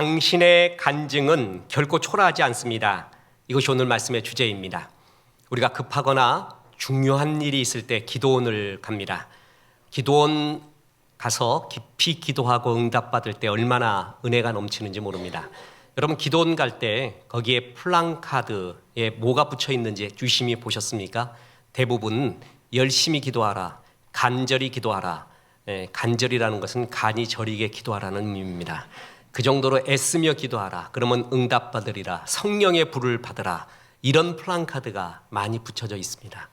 당신의 간증은 결코 초라하지 않습니다. 이것이 오늘 말씀의 주제입니다. 우리가 급하거나 중요한 일이 있을 때 기도원을 갑니다. 기도원 가서 깊이 기도하고 응답받을 때 얼마나 은혜가 넘치는지 모릅니다. 여러분, 기도원 갈 때 거기에 플랜카드에 뭐가 붙여 있는지 유심히 보셨습니까? 대부분 열심히 기도하라, 간절히 기도하라. 간절이라는 것은 간이 저리게 기도하라는 의미입니다. 그 정도로 애쓰며 기도하라, 그러면 응답받으리라, 성령의 불을 받으라, 이런 플랜카드가 많이 붙여져 있습니다.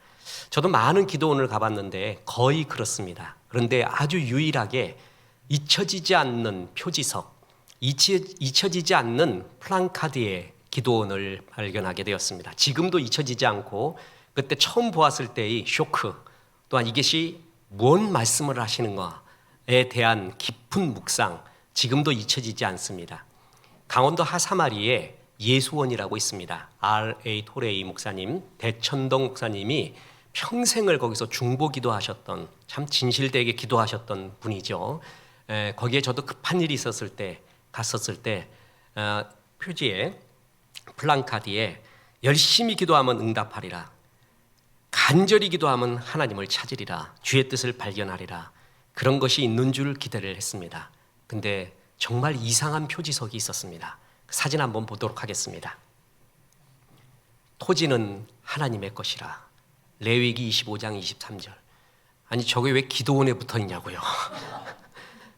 저도 많은 기도원을 가봤는데 거의 그렇습니다. 그런데 아주 유일하게 잊혀지지 않는 표지석, 잊혀지지 않는 플랜카드의 기도원을 발견하게 되었습니다. 지금도 잊혀지지 않고 그때 처음 보았을 때의 쇼크, 또한 이것이 뭔 말씀을 하시는가에 대한 깊은 묵상, 지금도 잊혀지지 않습니다. 강원도 하사마리에 예수원이라고 있습니다. R.A. 토레이 목사님, 대천동 목사님이 평생을 거기서 중보 기도하셨던, 참 진실되게 기도하셨던 분이죠. 거기에 저도 급한 일이 있었을 때 갔었을 때 표지에, 플랜카드에 열심히 기도하면 응답하리라, 간절히 기도하면 하나님을 찾으리라, 주의 뜻을 발견하리라, 그런 것이 있는 줄 기대를 했습니다. 근데 정말 이상한 표지석이 있었습니다. 사진 한번 보도록 하겠습니다. 토지는 하나님의 것이라. 레위기 25장 23절. 아니, 저게 왜 기도원에 붙어 있냐고요.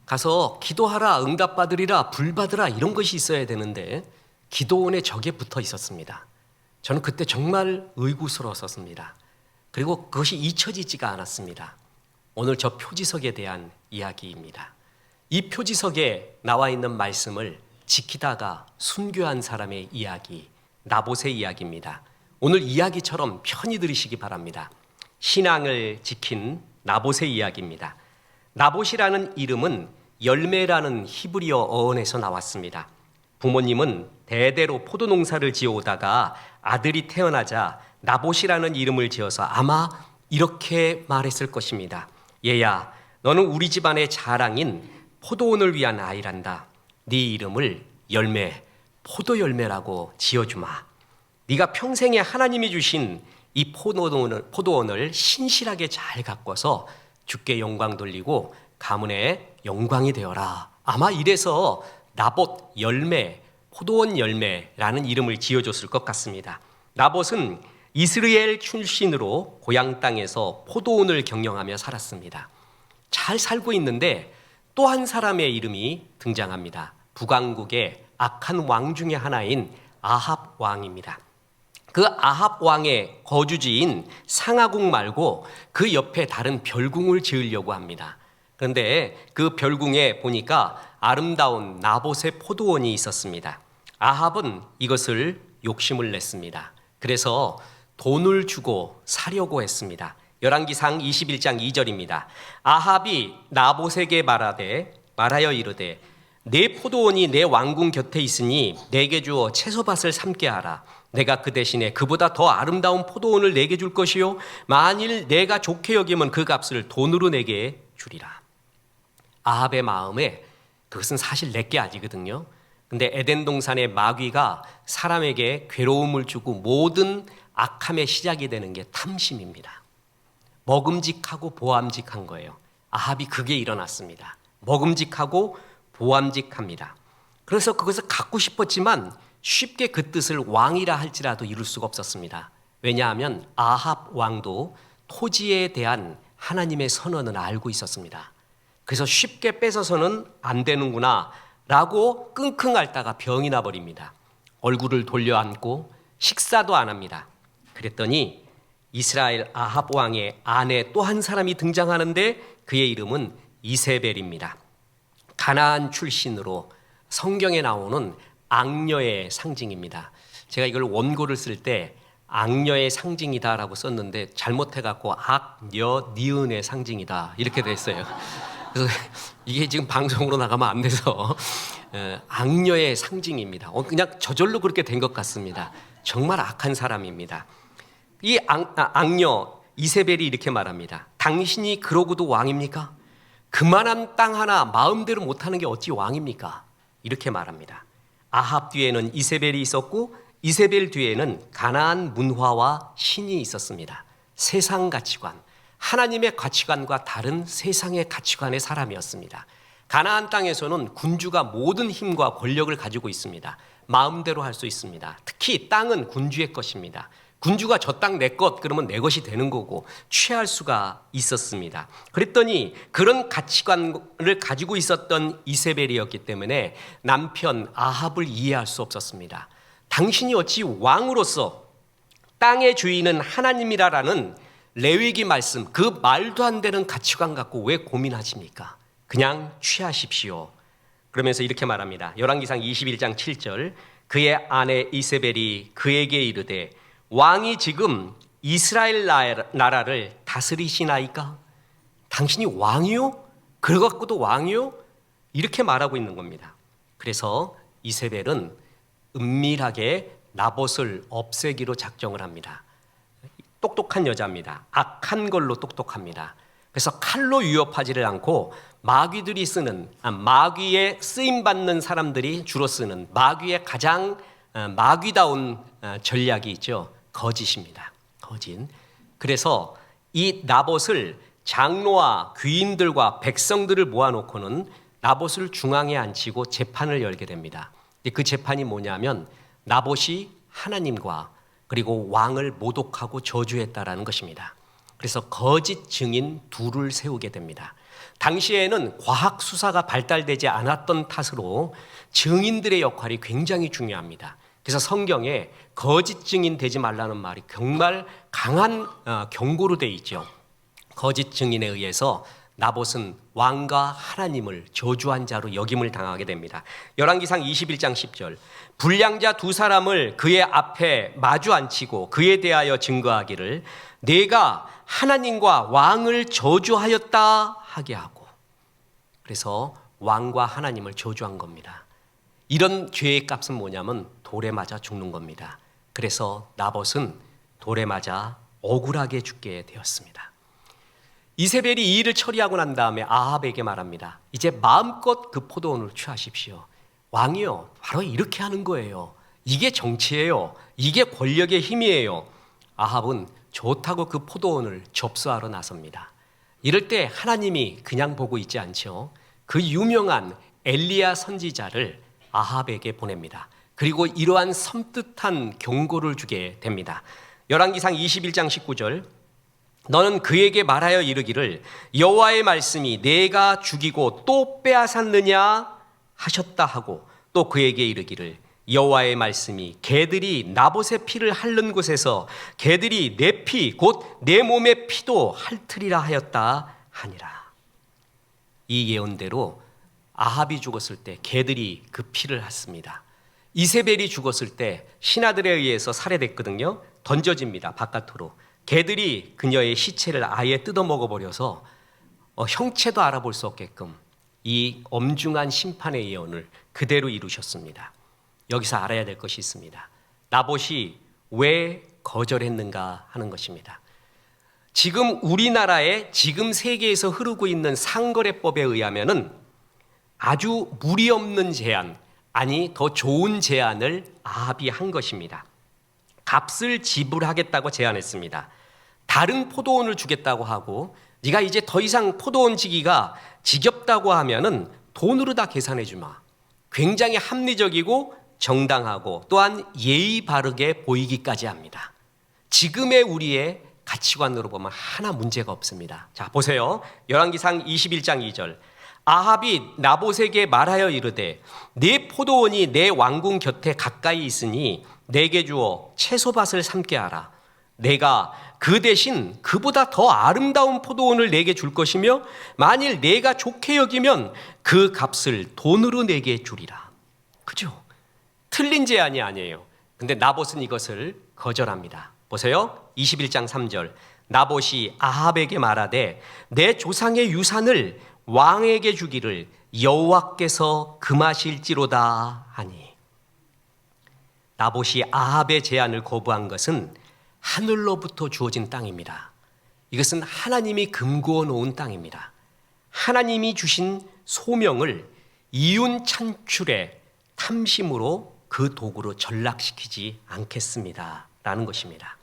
가서 기도하라, 응답받으리라, 불받으라, 이런 것이 있어야 되는데 기도원에 저게 붙어 있었습니다. 저는 그때 정말 의구스러웠습니다. 그리고 그것이 잊혀지지가 않았습니다. 오늘 저 표지석에 대한 이야기입니다. 이 표지석에 나와 있는 말씀을 지키다가 순교한 사람의 이야기, 나봇의 이야기입니다. 오늘 이야기처럼 편히 들으시기 바랍니다. 신앙을 지킨 나봇의 이야기입니다. 나봇이라는 이름은 열매라는 히브리어 어원에서 나왔습니다. 부모님은 대대로 포도 농사를 지어오다가 아들이 태어나자 나봇이라는 이름을 지어서 아마 이렇게 말했을 것입니다. 얘야, 너는 우리 집안의 자랑인 포도원을 위한 아이란다. 네 이름을 열매, 포도 열매라고 지어주마. 네가 평생에 하나님이 주신 이 포도원을 신실하게 잘 가꿔서 주께 영광 돌리고 가문의 영광이 되어라. 아마 이래서 나봇 열매, 포도원 열매라는 이름을 지어줬을 것 같습니다. 나봇은 이스라엘 출신으로 고향 땅에서 포도원을 경영하며 살았습니다. 잘 살고 있는데 또 한 사람의 이름이 등장합니다. 북왕국의 악한 왕 중에 하나인 아합 왕입니다. 그 아합 왕의 거주지인 상하국 말고 그 옆에 다른 별궁을 지으려고 합니다. 그런데 그 별궁에 보니까 아름다운 나봇의 포도원이 있었습니다. 아합은 이것을 욕심을 냈습니다. 그래서 돈을 주고 사려고 했습니다. 열왕기상 21장 2절입니다. 아합이 나봇에게 말하여 이르되 내 포도원이 내 왕궁 곁에 있으니 내게 주어 채소밭을 삼게 하라. 내가 그 대신에 그보다 더 아름다운 포도원을 내게 줄 것이요 만일 내가 좋게 여기면 그 값을 돈으로 내게 주리라. 아합의 마음에 그것은 사실 내게 아니거든요. 근데 에덴 동산의 마귀가 사람에게 괴로움을 주고 모든 악함의 시작이 되는 게 탐심입니다. 먹음직하고 보암직한 거예요. 아합이 그게 일어났습니다. 먹음직하고 보암직합니다. 그래서 그것을 갖고 싶었지만 쉽게 그 뜻을 왕이라 할지라도 이룰 수가 없었습니다. 왜냐하면 아합 왕도 토지에 대한 하나님의 선언을 알고 있었습니다. 그래서 쉽게 뺏어서는 안 되는구나 라고 끙끙 앓다가 병이 나버립니다. 얼굴을 돌려 앉고 식사도 안 합니다. 그랬더니 이스라엘 아합 왕의 아내 또 한 사람이 등장하는데 그의 이름은 이세벨입니다. 가나안 출신으로 성경에 나오는 악녀의 상징입니다. 제가 이걸 원고를 쓸 때 악녀의 상징이다라고 썼는데 잘못해갖고 악녀 니은의 상징이다 이렇게 됐어요. 그래서 이게 지금 방송으로 나가면 안 돼서 악녀의 상징입니다. 그냥 저절로 그렇게 된 것 같습니다. 정말 악한 사람입니다. 이 악녀 이세벨이 이렇게 말합니다. 당신이 그러고도 왕입니까? 그만한 땅 하나 마음대로 못하는 게 어찌 왕입니까? 이렇게 말합니다. 아합 뒤에는 이세벨이 있었고 이세벨 뒤에는 가나안 문화와 신이 있었습니다. 세상 가치관, 하나님의 가치관과 다른 세상의 가치관의 사람이었습니다. 가나안 땅에서는 군주가 모든 힘과 권력을 가지고 있습니다. 마음대로 할 수 있습니다. 특히 땅은 군주의 것입니다. 군주가 저 땅 내 것 그러면 내 것이 되는 거고 취할 수가 있었습니다. 그랬더니 그런 가치관을 가지고 있었던 이세벨이었기 때문에 남편 아합을 이해할 수 없었습니다. 당신이 어찌 왕으로서 땅의 주인은 하나님이라라는 레위기 말씀, 그 말도 안 되는 가치관 갖고 왜 고민하십니까? 그냥 취하십시오. 그러면서 이렇게 말합니다. 열왕기상 21장 7절, 그의 아내 이세벨이 그에게 이르되 왕이 지금 이스라엘 나라를 다스리시나이까? 당신이 왕이요? 그걸 갖고도 왕이요? 이렇게 말하고 있는 겁니다. 그래서 이세벨은 은밀하게 나봇을 없애기로 작정을 합니다. 똑똑한 여자입니다. 악한 걸로 똑똑합니다. 그래서 칼로 위협하지를 않고 마귀들이 쓰는, 마귀에 쓰임받는 사람들이 주로 쓰는 마귀의 가장 마귀다운 전략이 있죠. 거짓입니다. 거짓. 그래서 이 나봇을 장로와 귀인들과 백성들을 모아놓고는 나봇을 중앙에 앉히고 재판을 열게 됩니다. 그 재판이 뭐냐면 나봇이 하나님과 그리고 왕을 모독하고 저주했다라는 것입니다. 그래서 거짓 증인 둘을 세우게 됩니다. 당시에는 과학 수사가 발달되지 않았던 탓으로 증인들의 역할이 굉장히 중요합니다. 그래서 성경에 거짓 증인 되지 말라는 말이 정말 강한 경고로 되어 있죠. 거짓 증인에 의해서 나봇은 왕과 하나님을 저주한 자로 역임을 당하게 됩니다. 열왕기상 21장 10절, 불량자 두 사람을 그의 앞에 마주 앉히고 그에 대하여 증거하기를 내가 하나님과 왕을 저주하였다 하게 하고, 그래서 왕과 하나님을 저주한 겁니다. 이런 죄의 값은 뭐냐면 돌에 맞아 죽는 겁니다. 그래서 나봇은 돌에 맞아 억울하게 죽게 되었습니다. 이세벨이 이 일을 처리하고 난 다음에 아합에게 말합니다. 이제 마음껏 그 포도원을 취하십시오. 왕이요, 바로 이렇게 하는 거예요. 이게 정치예요. 이게 권력의 힘이에요. 아합은 좋다고 그 포도원을 접수하러 나섭니다. 이럴 때 하나님이 그냥 보고 있지 않죠. 그 유명한 엘리야 선지자를 아합에게 보냅니다. 그리고 이러한 섬뜩한 경고를 주게 됩니다. 열왕기상 21장 19절, 너는 그에게 말하여 이르기를 여호와의 말씀이 내가 죽이고 또 빼앗았느냐 하셨다 하고, 또 그에게 이르기를 여호와의 말씀이 개들이 나봇의 피를 핥는 곳에서 개들이 내 피 곧 내 몸의 피도 핥으리라 하였다 하니라. 이 예언대로 아합이 죽었을 때 개들이 그 피를 핥습니다. 이세벨이 죽었을 때 신하들에 의해서 살해됐거든요. 던져집니다, 바깥으로. 개들이 그녀의 시체를 아예 뜯어 먹어버려서 형체도 알아볼 수 없게끔 이 엄중한 심판의 예언을 그대로 이루셨습니다. 여기서 알아야 될 것이 있습니다. 나봇이 왜 거절했는가 하는 것입니다. 지금 우리나라에 지금 세계에서 흐르고 있는 상거래법에 의하면은 아주 무리 없는 제한, 아니 더 좋은 제안을 아합이 한 것입니다. 값을 지불하겠다고 제안했습니다. 다른 포도원을 주겠다고 하고, 네가 이제 더 이상 포도원 지기가 지겹다고 하면은 돈으로 다 계산해 주마. 굉장히 합리적이고 정당하고 또한 예의 바르게 보이기까지 합니다. 지금의 우리의 가치관으로 보면 하나 문제가 없습니다. 자, 보세요. 열왕기상 21장 2절. 아합이 나봇에게 말하여 이르되 내 포도원이 내 왕궁 곁에 가까이 있으니 내게 주어 채소밭을 삼게 하라. 내가 그 대신 그보다 더 아름다운 포도원을 내게 줄 것이며 만일 내가 좋게 여기면 그 값을 돈으로 내게 주리라. 그죠? 틀린 제안이 아니에요. 근데 나봇은 이것을 거절합니다. 보세요. 21장 3절. 나봇이 아합에게 말하되 내 조상의 유산을 왕에게 주기를 여호와께서 금하실지로다 하니. 나봇이 아합의 제안을 거부한 것은 하늘로부터 주어진 땅입니다. 이것은 하나님이 금고어 놓은 땅입니다. 하나님이 주신 소명을 이윤 창출에 탐심으로 그 도구로 전락시키지 않겠습니다 라는 것입니다.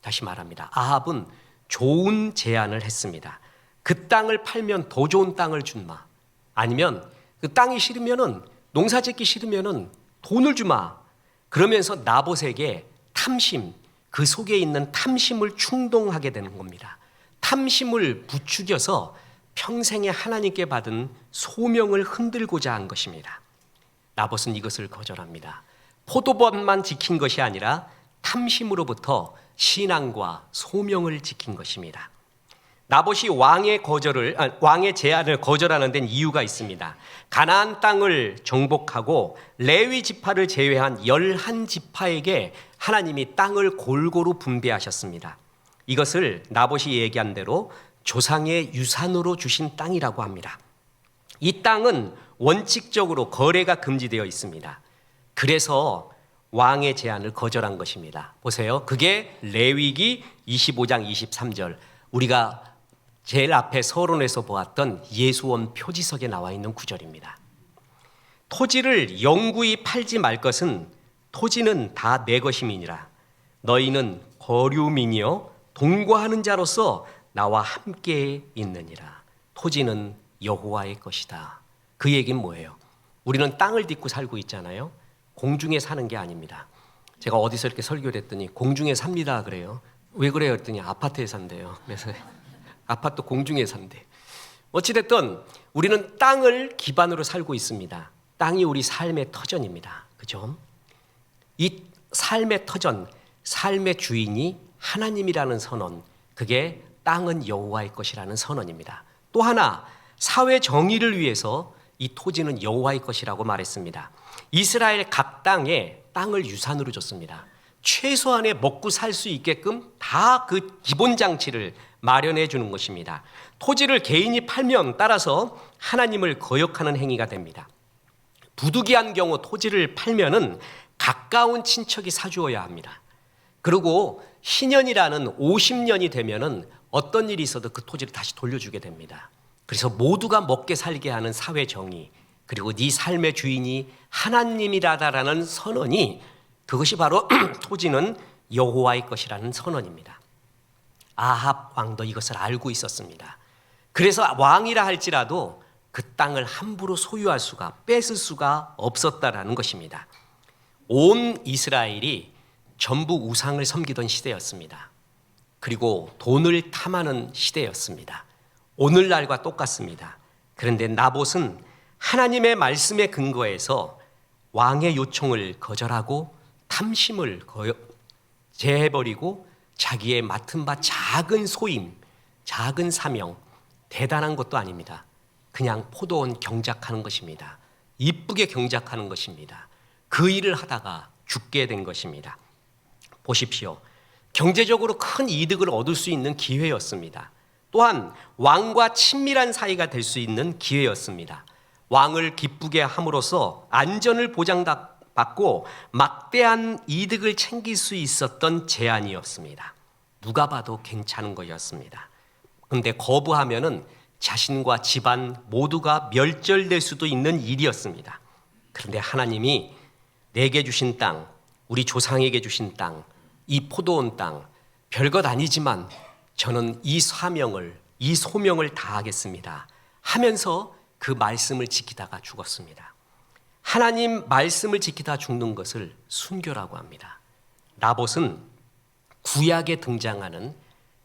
다시 말합니다. 아합은 좋은 제안을 했습니다. 그 땅을 팔면 더 좋은 땅을 준마, 아니면 그 땅이 싫으면은, 농사 짓기 싫으면은 돈을 주마. 그러면서 나봇에게 탐심, 그 속에 있는 탐심을 충동하게 되는 겁니다. 탐심을 부추겨서 평생에 하나님께 받은 소명을 흔들고자 한 것입니다. 나봇은 이것을 거절합니다. 포도밭만 지킨 것이 아니라 탐심으로부터 신앙과 소명을 지킨 것입니다. 나봇이 왕의 제안을 거절하는 데는 이유가 있습니다. 가나안 땅을 정복하고 레위 지파를 제외한 11지파에게 하나님이 땅을 골고루 분배하셨습니다. 이것을 나봇이 얘기한 대로 조상의 유산으로 주신 땅이라고 합니다. 이 땅은 원칙적으로 거래가 금지되어 있습니다. 그래서 왕의 제안을 거절한 것입니다. 보세요. 그게 레위기 25장 23절, 우리가 제일 앞에 서론에서 보았던 예수원 표지석에 나와 있는 구절입니다. 토지를 영구히 팔지 말 것은 토지는 다 내 것임이니라. 너희는 거류민이여 동거하는 자로서 나와 함께 있느니라. 토지는 여호와의 것이다. 그 얘기는 뭐예요? 우리는 땅을 딛고 살고 있잖아요. 공중에 사는 게 아닙니다. 제가 어디서 이렇게 설교를 했더니 공중에 삽니다 그래요. 왜 그래요? 했더니 아파트에 산대요. 그래서 아파트 공중에 산대. 어찌됐든 우리는 땅을 기반으로 살고 있습니다. 땅이 우리 삶의 터전입니다. 그죠? 이 삶의 터전, 삶의 주인이 하나님이라는 선언, 그게 땅은 여호와의 것이라는 선언입니다. 또 하나, 사회 정의를 위해서 이 토지는 여호와의 것이라고 말했습니다. 이스라엘 각 땅에 땅을 유산으로 줬습니다. 최소한의 먹고 살 수 있게끔 다 그 기본 장치를 마련해 주는 것입니다. 토지를 개인이 팔면 따라서 하나님을 거역하는 행위가 됩니다. 부득이한 경우 토지를 팔면은 가까운 친척이 사주어야 합니다. 그리고 희년이라는 50년이 되면은 어떤 일이 있어도 그 토지를 다시 돌려주게 됩니다. 그래서 모두가 먹게 살게 하는 사회 정의, 그리고 네 삶의 주인이 하나님이라다라는 선언이, 그것이 바로 토지는 여호와의 것이라는 선언입니다. 아합 왕도 이것을 알고 있었습니다. 그래서 왕이라 할지라도 그 땅을 함부로 소유할 수가, 뺏을 수가 없었다라는 것입니다. 온 이스라엘이 전부 우상을 섬기던 시대였습니다. 그리고 돈을 탐하는 시대였습니다. 오늘날과 똑같습니다. 그런데 나봇은 하나님의 말씀에 근거해서 왕의 요청을 거절하고 탐심을 제해버리고 자기의 맡은 바 작은 소임, 작은 사명, 대단한 것도 아닙니다. 그냥 포도원 경작하는 것입니다. 이쁘게 경작하는 것입니다. 그 일을 하다가 죽게 된 것입니다. 보십시오. 경제적으로 큰 이득을 얻을 수 있는 기회였습니다. 또한 왕과 친밀한 사이가 될 수 있는 기회였습니다. 왕을 기쁘게 함으로써 안전을 보장받고 막대한 이득을 챙길 수 있었던 제안이었습니다. 누가 봐도 괜찮은 것이었습니다. 그런데 거부하면은 자신과 집안 모두가 멸절될 수도 있는 일이었습니다. 그런데 하나님이 내게 주신 땅, 우리 조상에게 주신 땅, 이 포도원 땅, 별것 아니지만 저는 이 사명을, 이 소명을 다하겠습니다 하면서 그 말씀을 지키다가 죽었습니다. 하나님 말씀을 지키다 죽는 것을 순교라고 합니다. 나봇은 구약에 등장하는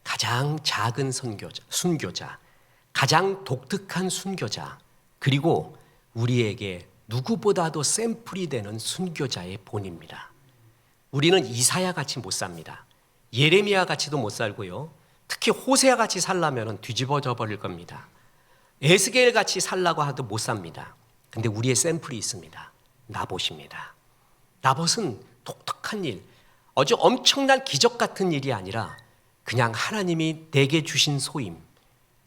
가장 작은 순교자, 가장 독특한 순교자, 그리고 우리에게 누구보다도 샘플이 되는 순교자의 본입니다. 우리는 이사야 같이 못 삽니다. 예레미야 같이도 못 살고요. 특히 호세아 같이 살려면 뒤집어져 버릴 겁니다. 에스겔 같이 살라고 해도 못 삽니다. 근데 우리의 샘플이 있습니다. 나봇입니다. 나봇은 독특한 일, 아주 엄청난 기적 같은 일이 아니라 그냥 하나님이 내게 주신 소임,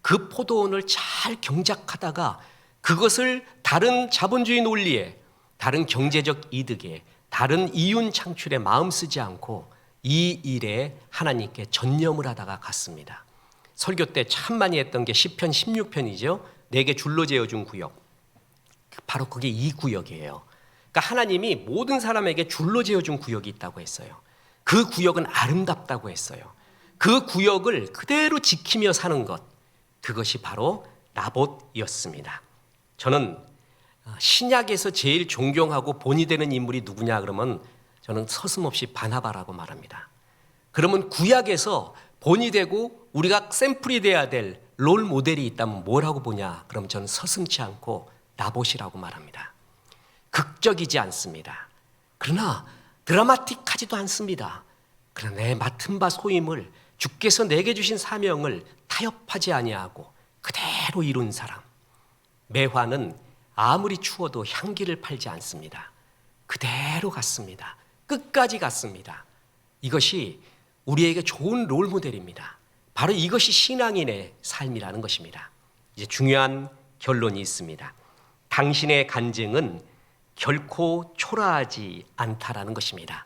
그 포도원을 잘 경작하다가 그것을 다른 자본주의 논리에, 다른 경제적 이득에, 다른 이윤 창출에 마음 쓰지 않고 이 일에 하나님께 전념을 하다가 갔습니다. 설교 때 참 많이 했던 게 시편 16편이죠. 내게 줄로 재어준 구역. 바로 그게 이 구역이에요. 그러니까 하나님이 모든 사람에게 줄로 지어준 구역이 있다고 했어요. 그 구역은 아름답다고 했어요. 그 구역을 그대로 지키며 사는 것, 그것이 바로 나봇이었습니다. 저는 신약에서 제일 존경하고 본이 되는 인물이 누구냐 그러면 저는 서슴없이 바나바라고 말합니다. 그러면 구약에서 본이 되고 우리가 샘플이 돼야 될 롤 모델이 있다면 뭐라고 보냐? 그럼 저는 서슴지 않고 나봇이라고 말합니다. 극적이지 않습니다. 그러나 드라마틱하지도 않습니다. 그러나 내 맡은 바 소임을 주께서 내게 주신 사명을 타협하지 아니하고 그대로 이룬 사람. 매화는 아무리 추워도 향기를 팔지 않습니다. 그대로 갔습니다. 끝까지 갔습니다. 이것이 우리에게 좋은 롤 모델입니다. 바로 이것이 신앙인의 삶이라는 것입니다. 이제 중요한 결론이 있습니다. 당신의 간증은 결코 초라하지 않다라는 것입니다.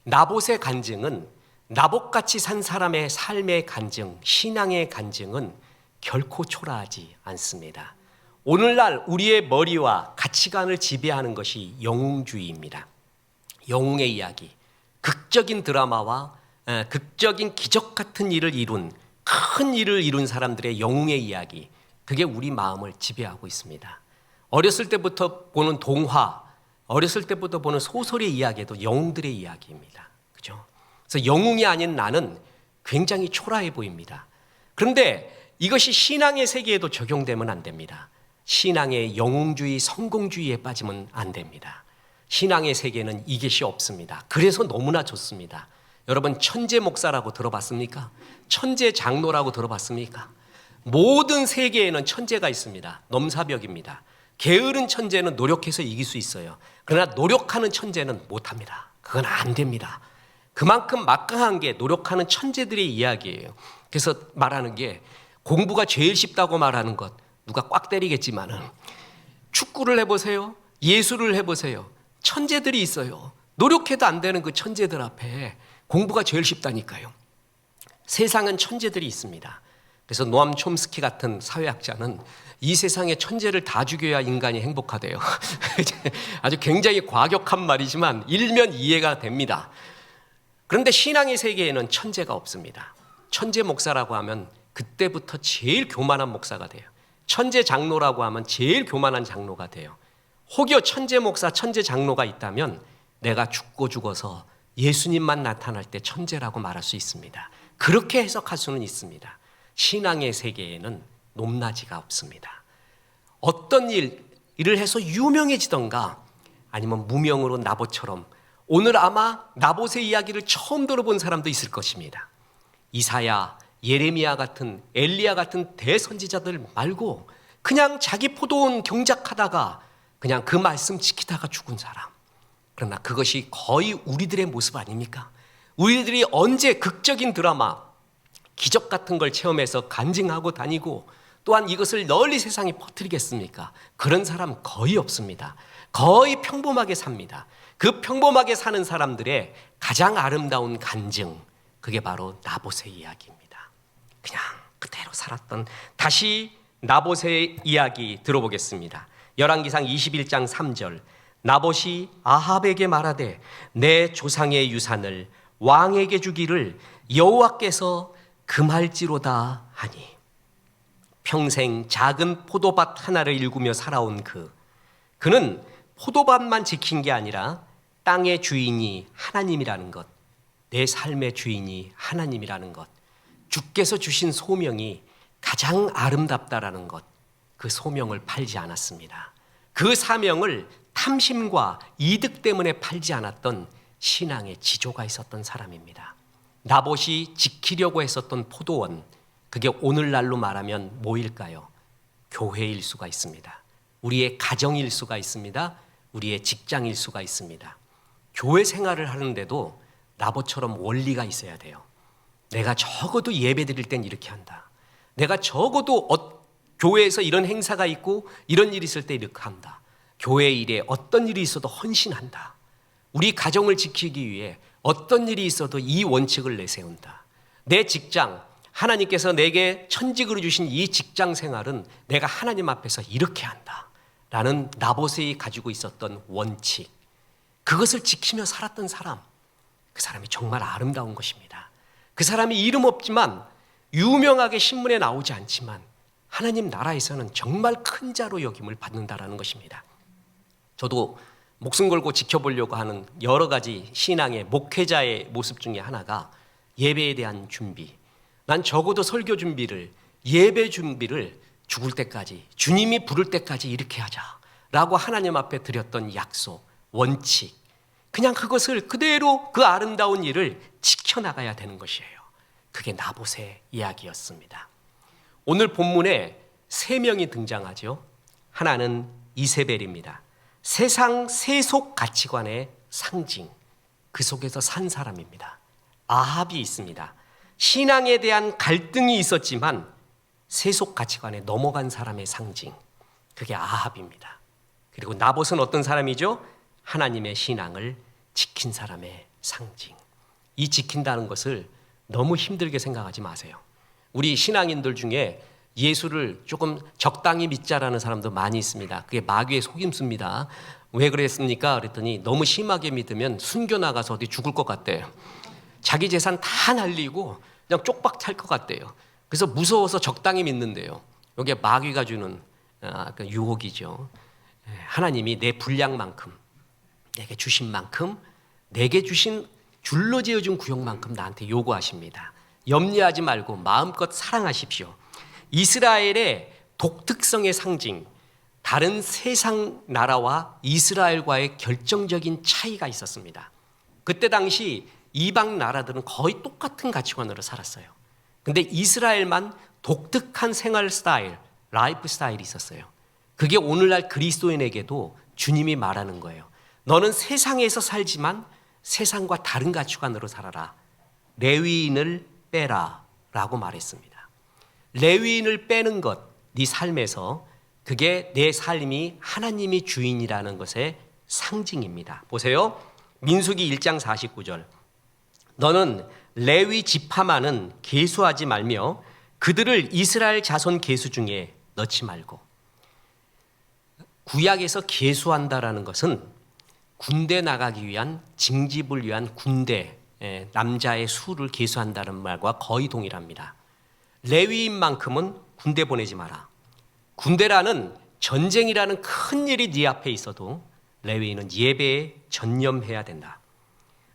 나봇의 간증은 나봇같이 산 사람의 삶의 간증, 신앙의 간증은 결코 초라하지 않습니다. 오늘날 우리의 머리와 가치관을 지배하는 것이 영웅주의입니다. 영웅의 이야기, 극적인 드라마와 극적인 기적 같은 일을 이룬, 큰 일을 이룬 사람들의 영웅의 이야기, 그게 우리 마음을 지배하고 있습니다. 어렸을 때부터 보는 동화, 어렸을 때부터 보는 소설의 이야기도 영웅들의 이야기입니다. 그죠? 그래서 영웅이 아닌 나는 굉장히 초라해 보입니다. 그런데 이것이 신앙의 세계에도 적용되면 안 됩니다. 신앙의 영웅주의, 성공주의에 빠지면 안 됩니다. 신앙의 세계는 이것이 없습니다. 그래서 너무나 좋습니다. 여러분 천재 목사라고 들어봤습니까? 천재 장로라고 들어봤습니까? 모든 세계에는 천재가 있습니다. 넘사벽입니다. 게으른 천재는 노력해서 이길 수 있어요. 그러나 노력하는 천재는 못합니다. 그건 안 됩니다. 그만큼 막강한 게 노력하는 천재들의 이야기예요. 그래서 말하는 게 공부가 제일 쉽다고 말하는 것 누가 꽉 때리겠지만은 축구를 해보세요. 예술을 해보세요. 천재들이 있어요. 노력해도 안 되는 그 천재들 앞에 공부가 제일 쉽다니까요. 세상은 천재들이 있습니다. 그래서 노암 촘스키 같은 사회학자는 이 세상에 천재를 다 죽여야 인간이 행복하대요. 아주 굉장히 과격한 말이지만 일면 이해가 됩니다. 그런데 신앙의 세계에는 천재가 없습니다. 천재 목사라고 하면 그때부터 제일 교만한 목사가 돼요. 천재 장로라고 하면 제일 교만한 장로가 돼요. 혹여 천재 목사, 천재 장로가 있다면 내가 죽고 죽어서 예수님만 나타날 때 천재라고 말할 수 있습니다. 그렇게 해석할 수는 있습니다. 신앙의 세계에는 높낮이가 없습니다. 어떤 일을 해서 유명해지던가 아니면 무명으로 나봇처럼 오늘 아마 나봇의 이야기를 처음 들어본 사람도 있을 것입니다. 이사야, 예레미야 같은 엘리야 같은 대선지자들 말고 그냥 자기 포도원 경작하다가 그냥 그 말씀 지키다가 죽은 사람. 그러나 그것이 거의 우리들의 모습 아닙니까? 우리들이 언제 극적인 드라마, 기적 같은 걸 체험해서 간증하고 다니고 또한 이것을 널리 세상에 퍼뜨리겠습니까? 그런 사람 거의 없습니다. 거의 평범하게 삽니다. 그 평범하게 사는 사람들의 가장 아름다운 간증, 그게 바로 나봇의 이야기입니다. 그냥 그대로 살았던, 다시 나봇의 이야기 들어보겠습니다. 열왕기상 21장 3절, 나봇이 아합에게 말하되 내 조상의 유산을 왕에게 주기를 여호와께서 금할지로다 하니. 평생 작은 포도밭 하나를 일구며 살아온 그는 포도밭만 지킨 게 아니라 땅의 주인이 하나님이라는 것, 내 삶의 주인이 하나님이라는 것, 주께서 주신 소명이 가장 아름답다라는 것, 그 소명을 팔지 않았습니다. 그 사명을 탐심과 이득 때문에 팔지 않았던 신앙의 지조가 있었던 사람입니다. 나봇이 지키려고 했었던 포도원, 그게 오늘날로 말하면 뭐일까요? 교회일 수가 있습니다. 우리의 가정일 수가 있습니다. 우리의 직장일 수가 있습니다. 교회 생활을 하는데도 나봇처럼 원리가 있어야 돼요. 내가 적어도 예배 드릴 땐 이렇게 한다. 내가 적어도 교회에서 이런 행사가 있고 이런 일이 있을 때 이렇게 한다. 교회 일에 어떤 일이 있어도 헌신한다. 우리 가정을 지키기 위해 어떤 일이 있어도 이 원칙을 내세운다. 내 직장, 하나님께서 내게 천직으로 주신 이 직장 생활은 내가 하나님 앞에서 이렇게 한다 라는 나봇이 가지고 있었던 원칙, 그것을 지키며 살았던 사람, 그 사람이 정말 아름다운 것입니다. 그 사람이 이름 없지만 유명하게 신문에 나오지 않지만 하나님 나라에서는 정말 큰 자로 여김을 받는다라는 것입니다. 저도 목숨 걸고 지켜보려고 하는 여러 가지 신앙의 목회자의 모습 중에 하나가 예배에 대한 준비. 난 적어도 설교 준비를, 예배 준비를 죽을 때까지, 주님이 부를 때까지 이렇게 하자라고 하나님 앞에 드렸던 약속, 원칙, 그냥 그것을 그대로 그 아름다운 일을 지켜나가야 되는 것이에요. 그게 나봇의 이야기였습니다. 오늘 본문에 세 명이 등장하죠. 하나는 이세벨입니다. 세상 세속 가치관의 상징, 그 속에서 산 사람입니다. 아합이 있습니다. 신앙에 대한 갈등이 있었지만 세속 가치관에 넘어간 사람의 상징, 그게 아합입니다. 그리고 나봇은 어떤 사람이죠? 하나님의 신앙을 지킨 사람의 상징. 이 지킨다는 것을 너무 힘들게 생각하지 마세요. 우리 신앙인들 중에 예수를 조금 적당히 믿자라는 사람도 많이 있습니다. 그게 마귀의 속임수입니다. 왜 그랬습니까? 그랬더니 너무 심하게 믿으면 순교 나가서 어디 죽을 것 같대요. 자기 재산 다 날리고 그냥 쪽박 찰 것 같대요. 그래서 무서워서 적당히 믿는데요. 이게 마귀가 주는 유혹이죠. 하나님이 내 분량만큼, 내게 주신 만큼, 내게 주신 줄로 지어준 구역만큼 나한테 요구하십니다. 염려하지 말고 마음껏 사랑하십시오. 이스라엘의 독특성의 상징, 다른 세상 나라와 이스라엘과의 결정적인 차이가 있었습니다. 그때 당시 이방 나라들은 거의 똑같은 가치관으로 살았어요. 근데 이스라엘만 독특한 생활 스타일, 라이프 스타일이 있었어요. 그게 오늘날 그리스도인에게도 주님이 말하는 거예요. 너는 세상에서 살지만 세상과 다른 가치관으로 살아라. 레위인을 빼라 라고 말했습니다. 레위인을 빼는 것, 네 삶에서 그게 내 삶이 하나님이 주인이라는 것의 상징입니다. 보세요. 민수기 1장 49절. 너는 레위 지파만은 계수하지 말며 그들을 이스라엘 자손 계수 중에 넣지 말고. 구약에서 계수한다라는 것은 군대 나가기 위한 징집을 위한 군대, 남자의 수를 계수한다는 말과 거의 동일합니다. 레위인만큼은 군대 보내지 마라. 군대라는 전쟁이라는 큰 일이 네 앞에 있어도 레위인은 예배에 전념해야 된다.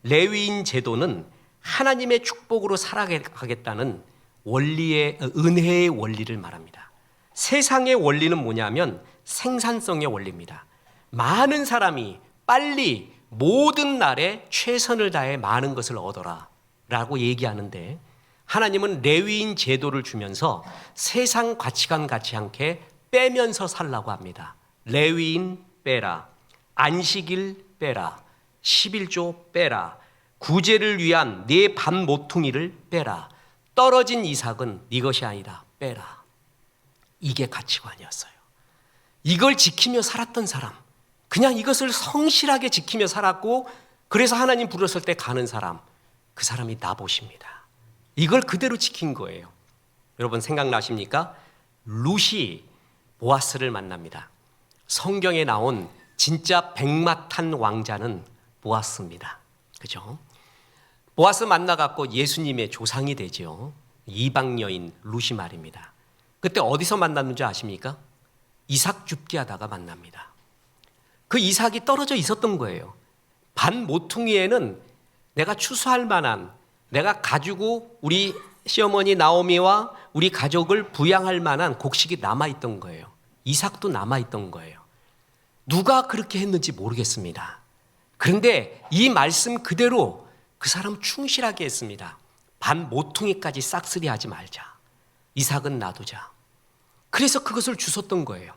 레위인 제도는 하나님의 축복으로 살아가겠다는 원리의, 은혜의 원리를 말합니다. 세상의 원리는 뭐냐면 생산성의 원리입니다. 많은 사람이 빨리 모든 날에 최선을 다해 많은 것을 얻어라 라고 얘기하는데, 하나님은 레위인 제도를 주면서 세상 가치관 같지 않게 빼면서 살라고 합니다. 레위인 빼라, 안식일 빼라, 11조 빼라, 구제를 위한 네 반 모퉁이를 빼라, 떨어진 이삭은 네 것이 아니라 빼라. 이게 가치관이었어요. 이걸 지키며 살았던 사람, 그냥 이것을 성실하게 지키며 살았고, 그래서 하나님 부르셨을 때 가는 사람, 그 사람이 나봇입니다. 이걸 그대로 지킨 거예요. 여러분 생각나십니까? 룻이 보아스를 만납니다. 성경에 나온 진짜 백마탄 왕자는 보아스입니다. 그죠? 보아스 만나갖고 예수님의 조상이 되죠. 이방 여인 룻이 말입니다. 그때 어디서 만났는지 아십니까? 이삭 줍기 하다가 만납니다. 그 이삭이 떨어져 있었던 거예요. 반 모퉁이에는 내가 추수할 만한, 내가 가지고 우리 시어머니 나오미와 우리 가족을 부양할 만한 곡식이 남아있던 거예요. 이삭도 남아있던 거예요. 누가 그렇게 했는지 모르겠습니다. 그런데 이 말씀 그대로 그 사람 충실하게 했습니다. 반 모퉁이까지 싹쓸이 하지 말자. 이삭은 놔두자. 그래서 그것을 주셨던 거예요.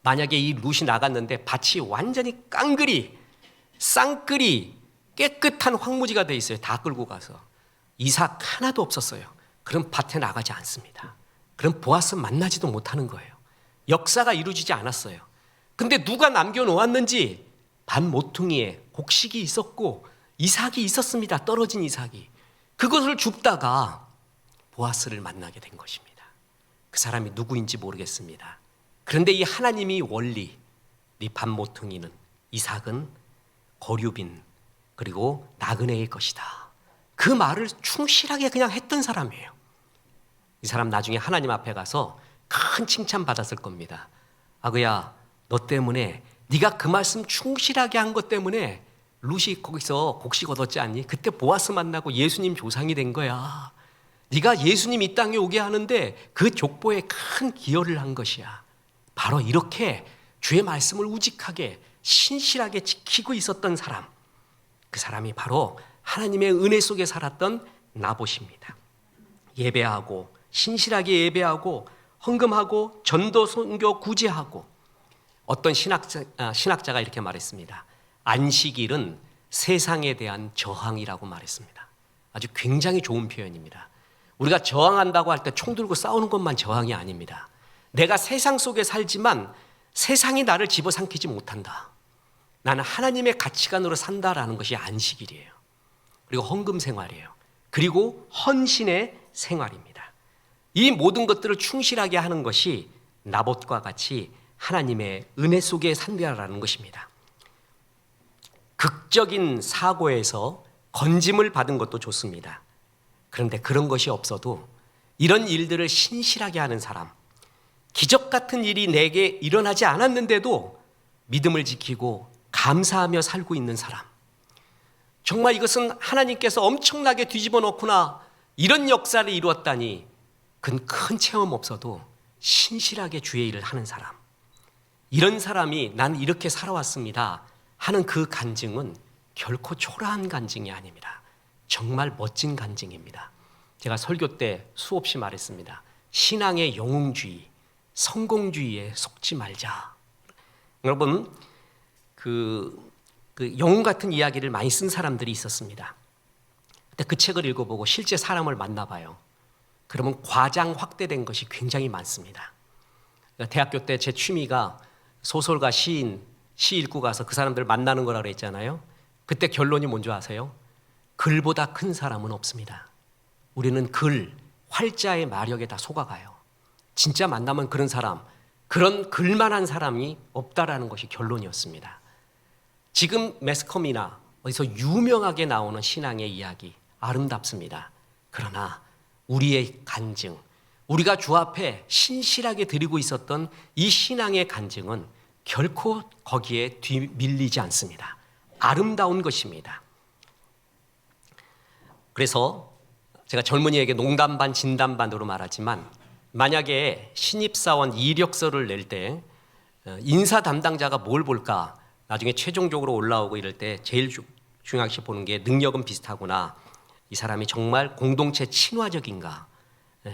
만약에 이 룻이 나갔는데 밭이 완전히 깡그리, 쌍끌이, 깨끗한 황무지가 돼 있어요. 다 끌고 가서. 이삭 하나도 없었어요. 그럼 밭에 나가지 않습니다. 그럼 보아스 만나지도 못하는 거예요. 역사가 이루어지지 않았어요. 근데 누가 남겨놓았는지 반 모퉁이에 곡식이 있었고 이삭이 있었습니다. 떨어진 이삭이. 그것을 줍다가 보아스를 만나게 된 것입니다. 그 사람이 누구인지 모르겠습니다. 그런데 이 하나님이 원리, 네 반 모퉁이는, 이삭은 거류빈 그리고 나그네일 것이다. 그 말을 충실하게 그냥 했던 사람이에요. 이 사람 나중에 하나님 앞에 가서 큰 칭찬 받았을 겁니다. 아그야, 너 때문에 네가 그 말씀 충실하게 한 것 때문에 룻이 거기서 곡식 얻었지 않니? 그때 보아스 만나고 예수님 조상이 된 거야. 네가 예수님 이 땅에 오게 하는데 그 족보에 큰 기여를 한 것이야. 바로 이렇게 주의 말씀을 우직하게 신실하게 지키고 있었던 사람, 그 사람이 바로 하나님의 은혜 속에 살았던 나봇입니다. 예배하고 신실하게 예배하고 헌금하고 전도 선교 구제하고, 어떤 신학자가 이렇게 말했습니다. 안식일은 세상에 대한 저항이라고 말했습니다. 아주 굉장히 좋은 표현입니다. 우리가 저항한다고 할 때 총 들고 싸우는 것만 저항이 아닙니다. 내가 세상 속에 살지만 세상이 나를 집어삼키지 못한다. 나는 하나님의 가치관으로 산다라는 것이 안식일이에요. 그리고 헌금 생활이에요. 그리고 헌신의 생활입니다. 이 모든 것들을 충실하게 하는 것이 나봇과 같이 하나님의 은혜 속에 산다라는 것입니다. 극적인 사고에서 건짐을 받은 것도 좋습니다. 그런데 그런 것이 없어도 이런 일들을 신실하게 하는 사람, 기적 같은 일이 내게 일어나지 않았는데도 믿음을 지키고 감사하며 살고 있는 사람, 정말 이것은 하나님께서 엄청나게 뒤집어 놓구나, 이런 역사를 이루었다니, 그건 큰 체험 없어도 신실하게 주의 일을 하는 사람, 이런 사람이 난 이렇게 살아왔습니다 하는 그 간증은 결코 초라한 간증이 아닙니다. 정말 멋진 간증입니다. 제가 설교 때 수없이 말했습니다. 신앙의 영웅주의, 성공주의에 속지 말자. 여러분, 그 영웅 같은 이야기를 많이 쓴 사람들이 있었습니다. 그때 그 책을 읽어보고 실제 사람을 만나봐요. 그러면 과장 확대된 것이 굉장히 많습니다. 대학교 때 제 취미가 소설가, 시인, 시 읽고 가서 그 사람들 만나는 거라고 그랬잖아요. 그때 결론이 뭔지 아세요? 글보다 큰 사람은 없습니다. 우리는 글, 활자의 마력에 다 속아가요. 진짜 만나면 그런 사람, 그런 글만한 사람이 없다라는 것이 결론이었습니다. 지금 매스컴이나 어디서 유명하게 나오는 신앙의 이야기 아름답습니다. 그러나 우리의 간증, 우리가 주 앞에 신실하게 드리고 있었던 이 신앙의 간증은 결코 거기에 뒤밀리지 않습니다. 아름다운 것입니다. 그래서 제가 젊은이에게 농담 반 진담 반으로 말하지만, 만약에 신입사원 이력서를 낼 때 인사 담당자가 뭘 볼까, 나중에 최종적으로 올라오고 이럴 때 제일 중요하게 보는 게 능력은 비슷하구나, 이 사람이 정말 공동체 친화적인가,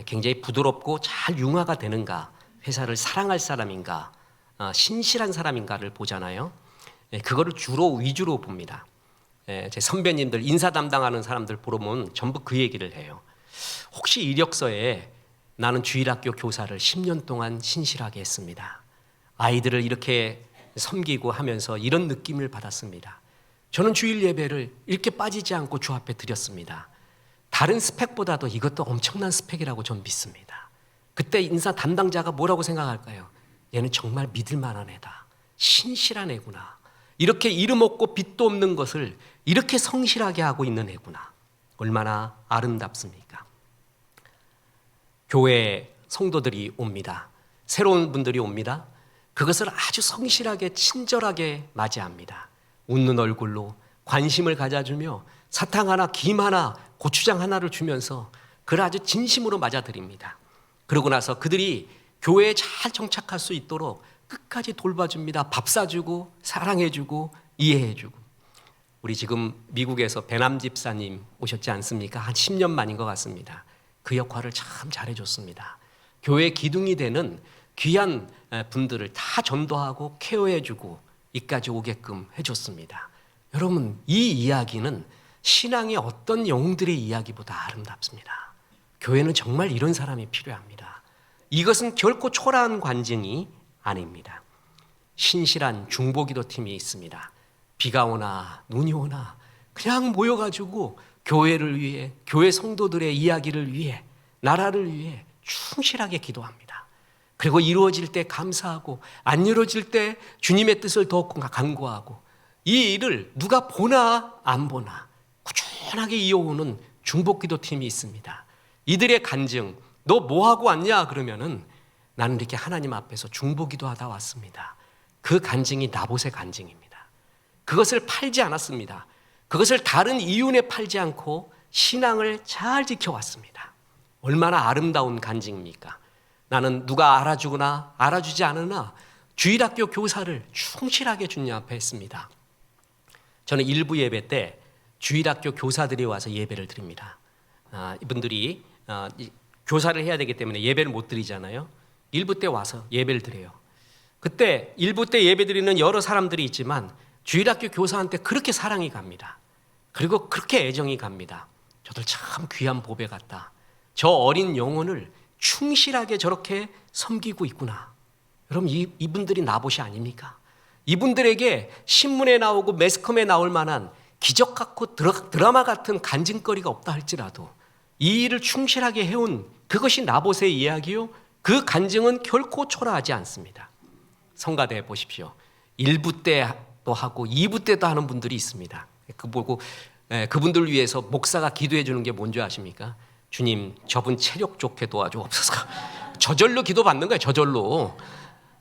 굉장히 부드럽고 잘 융화가 되는가, 회사를 사랑할 사람인가, 신실한 사람인가를 보잖아요. 그거를 주로 위주로 봅니다. 제 선배님들, 인사 담당하는 사람들 보면 전부 그 얘기를 해요. 혹시 이력서에 나는 주일학교 교사를 10년 동안 신실하게 했습니다, 아이들을 이렇게 섬기고 하면서 이런 느낌을 받았습니다, 저는 주일 예배를 이렇게 빠지지 않고 주 앞에 드렸습니다, 다른 스펙보다도 이것도 엄청난 스펙이라고 저는 믿습니다. 그때 인사 담당자가 뭐라고 생각할까요? 얘는 정말 믿을 만한 애다, 신실한 애구나, 이렇게 이름 없고 빚도 없는 것을 이렇게 성실하게 하고 있는 애구나. 얼마나 아름답습니까? 교회 성도들이 옵니다. 새로운 분들이 옵니다. 그것을 아주 성실하게 친절하게 맞이합니다. 웃는 얼굴로 관심을 가져주며 사탕 하나, 김 하나, 고추장 하나를 주면서 그를 아주 진심으로 맞아드립니다. 그러고 나서 그들이 교회에 잘 정착할 수 있도록 끝까지 돌봐줍니다. 밥 사주고 사랑해주고 이해해주고. 우리 지금 미국에서 배남 집사님 오셨지 않습니까? 한 10년 만인 것 같습니다. 그 역할을 참 잘해줬습니다. 교회 기둥이 되는 귀한 분들을 다 전도하고 케어해주고 이까지 오게끔 해줬습니다. 여러분, 이 이야기는 신앙의 어떤 영웅들의 이야기보다 아름답습니다. 교회는 정말 이런 사람이 필요합니다. 이것은 결코 초라한 관증이 아닙니다. 신실한 중보기도 팀이 있습니다. 비가 오나 눈이 오나 그냥 모여가지고 교회를 위해, 교회 성도들의 이야기를 위해, 나라를 위해 충실하게 기도합니다. 그리고 이루어질 때 감사하고 안 이루어질 때 주님의 뜻을 더 간구하고, 이 일을 누가 보나 안 보나 꾸준하게 이어오는 중보기도팀이 있습니다. 이들의 간증, 너 뭐하고 왔냐 그러면은 나는 이렇게 하나님 앞에서 중보기도하다 왔습니다. 그 간증이 나봇의 간증입니다. 그것을 팔지 않았습니다. 그것을 다른 이윤에 팔지 않고 신앙을 잘 지켜왔습니다. 얼마나 아름다운 간증입니까? 나는 누가 알아주거나 알아주지 않으나 주일학교 교사를 충실하게 주님 앞에 했습니다. 저는 일부 예배 때 주일학교 교사들이 와서 예배를 드립니다. 이분들이 교사를 해야 되기 때문에 예배를 못 드리잖아요. 일부 때 와서 예배를 드려요. 그때 일부 때 예배 드리는 여러 사람들이 있지만 주일학교 교사한테 그렇게 사랑이 갑니다. 그리고 그렇게 애정이 갑니다. 저들 참 귀한 보배 같다. 저 어린 영혼을 충실하게 저렇게 섬기고 있구나. 여러분 이분들이 나봇이 아닙니까? 이분들에게 신문에 나오고 매스컴에 나올 만한 기적 같고 드라마 같은 간증거리가 없다 할지라도 이 일을 충실하게 해온 그것이 나봇의 이야기요. 그 간증은 결코 초라하지 않습니다. 성가대 보십시오. 1부 때도 하고 2부 때도 하는 분들이 있습니다. 그분들 위해서 목사가 기도해 주는 게 뭔지 아십니까? 주님, 저분 체력 좋게 도와주옵소서. 저절로 기도 받는 거예요. 저절로.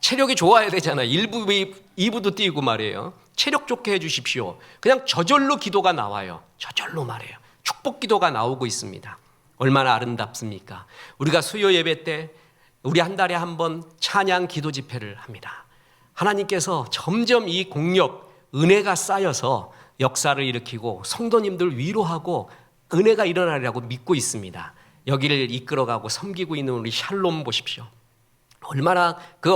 체력이 좋아야 되잖아요. 1부, 2부도 뛰고 말이에요. 체력 좋게 해 주십시오. 그냥 저절로 기도가 나와요. 저절로 말해요. 축복 기도가 나오고 있습니다. 얼마나 아름답습니까? 우리가 수요 예배 때 우리 한 달에 한 번 찬양 기도 집회를 합니다. 하나님께서 점점 이 공력, 은혜가 쌓여서 역사를 일으키고 성도님들 위로하고 은혜가 일어나리라고 믿고 있습니다. 여기를 이끌어가고 섬기고 있는 우리 샬롬 보십시오. 얼마나 그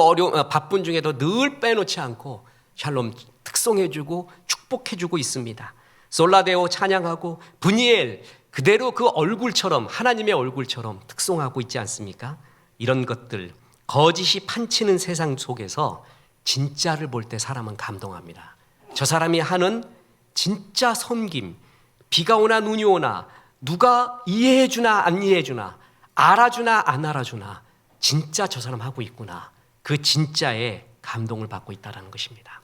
바쁜 중에도 늘 빼놓지 않고 샬롬 특송해주고 축복해주고 있습니다. 솔라데오 찬양하고 브니엘 그대로 그 얼굴처럼 하나님의 얼굴처럼 특송하고 있지 않습니까? 이런 것들 거짓이 판치는 세상 속에서 진짜를 볼 때 사람은 감동합니다. 저 사람이 하는 진짜 섬김, 비가 오나 눈이 오나 누가 이해해 주나 안 이해해 주나 알아주나 안 알아주나 진짜 저 사람 하고 있구나. 그 진짜에 감동을 받고 있다는 것입니다.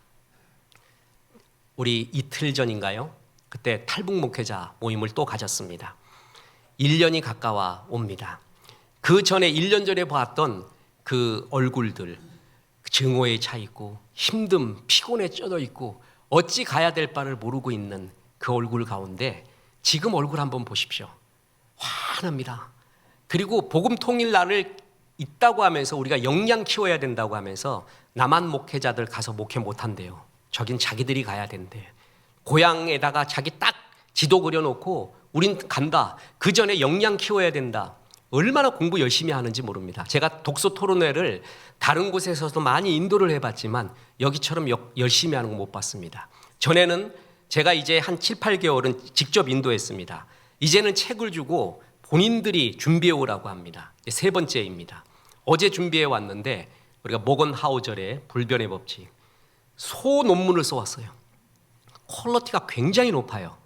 우리 이틀 전인가요? 그때 탈북 목회자 모임을 또 가졌습니다. 1년이 가까워 옵니다. 그 전에 1년 전에 봤던 그 얼굴들 증오에 차 있고 힘듦 피곤에 쪄져 있고 어찌 가야 될 바를 모르고 있는 그 얼굴 가운데 지금 얼굴 한번 보십시오. 환합니다. 그리고 복음 통일 날을 있다고 하면서 우리가 역량 키워야 된다고 하면서 남한 목회자들 가서 목회 못한대요. 저긴 자기들이 가야 된대. 고향에다가 자기 딱 지도 그려놓고 우린 간다. 그 전에 역량 키워야 된다. 얼마나 공부 열심히 하는지 모릅니다. 제가 독서 토론회를 다른 곳에서도 많이 인도를 해봤지만 여기처럼 열심히 하는 거 못 봤습니다. 전에는 제가 이제 한 7, 8개월은 직접 인도했습니다. 이제는 책을 주고 본인들이 준비해 오라고 합니다. 세 번째입니다. 어제 준비해 왔는데 우리가 모건 하우절의 불변의 법칙 소 논문을 써왔어요. 퀄리티가 굉장히 높아요.